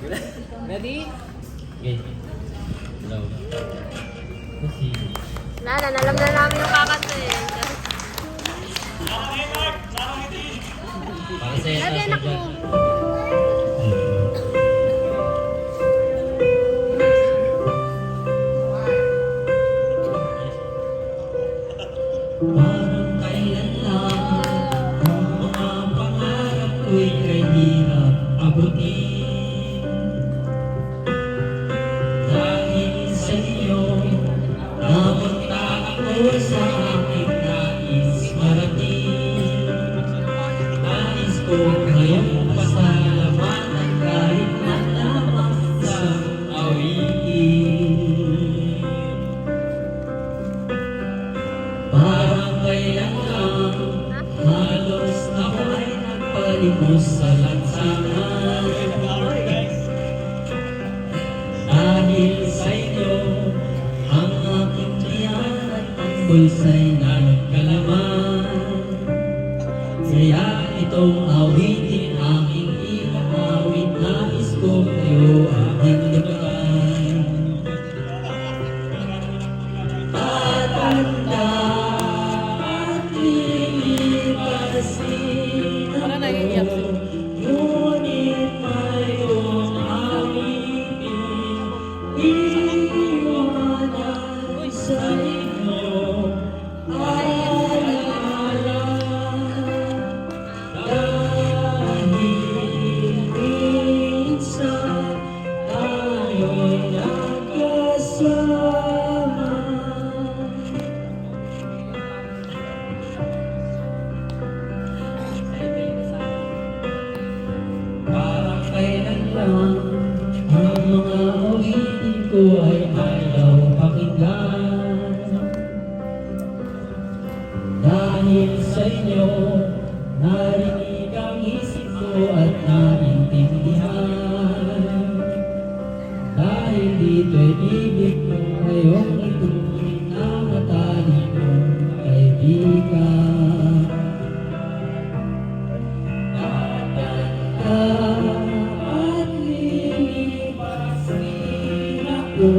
Ready? Okay. Hello. Kasi... Alam na namin yung kakanta eh. Para sa'yo Sabi sa anak mo. Parang kailan lang ang mga pangarap ko'y kahirap abutin. Dahil sa iyo, napunta ako sa aking nais marating. Nais ko ngayong pasalamatan kahit na lamang sa awitin. Parang kailan lang, halos ako ay nagpalimos sa lansangan. Dahil sa inyo, ang aking tiyan at ang bulsa'y nagkalaman. Kaya itong awitin aking inaawit, nais ko kayo aking lupakan. Tatanda at lilipas din Parang naiiyak ako, ngunit mayroong awitin iwanan sa inyo. Alaala, dahil minsan tayo'y nagkasama. Parang kailan lang ang mga awitin ko ay ayaw pakinggan. Dahil sa inyo, narinig ang isip ko at naintindihan. Dahil dito'y ibig ko ngayong ituloy na matalik kong kaibigan. Tatanda at lilipas din ako,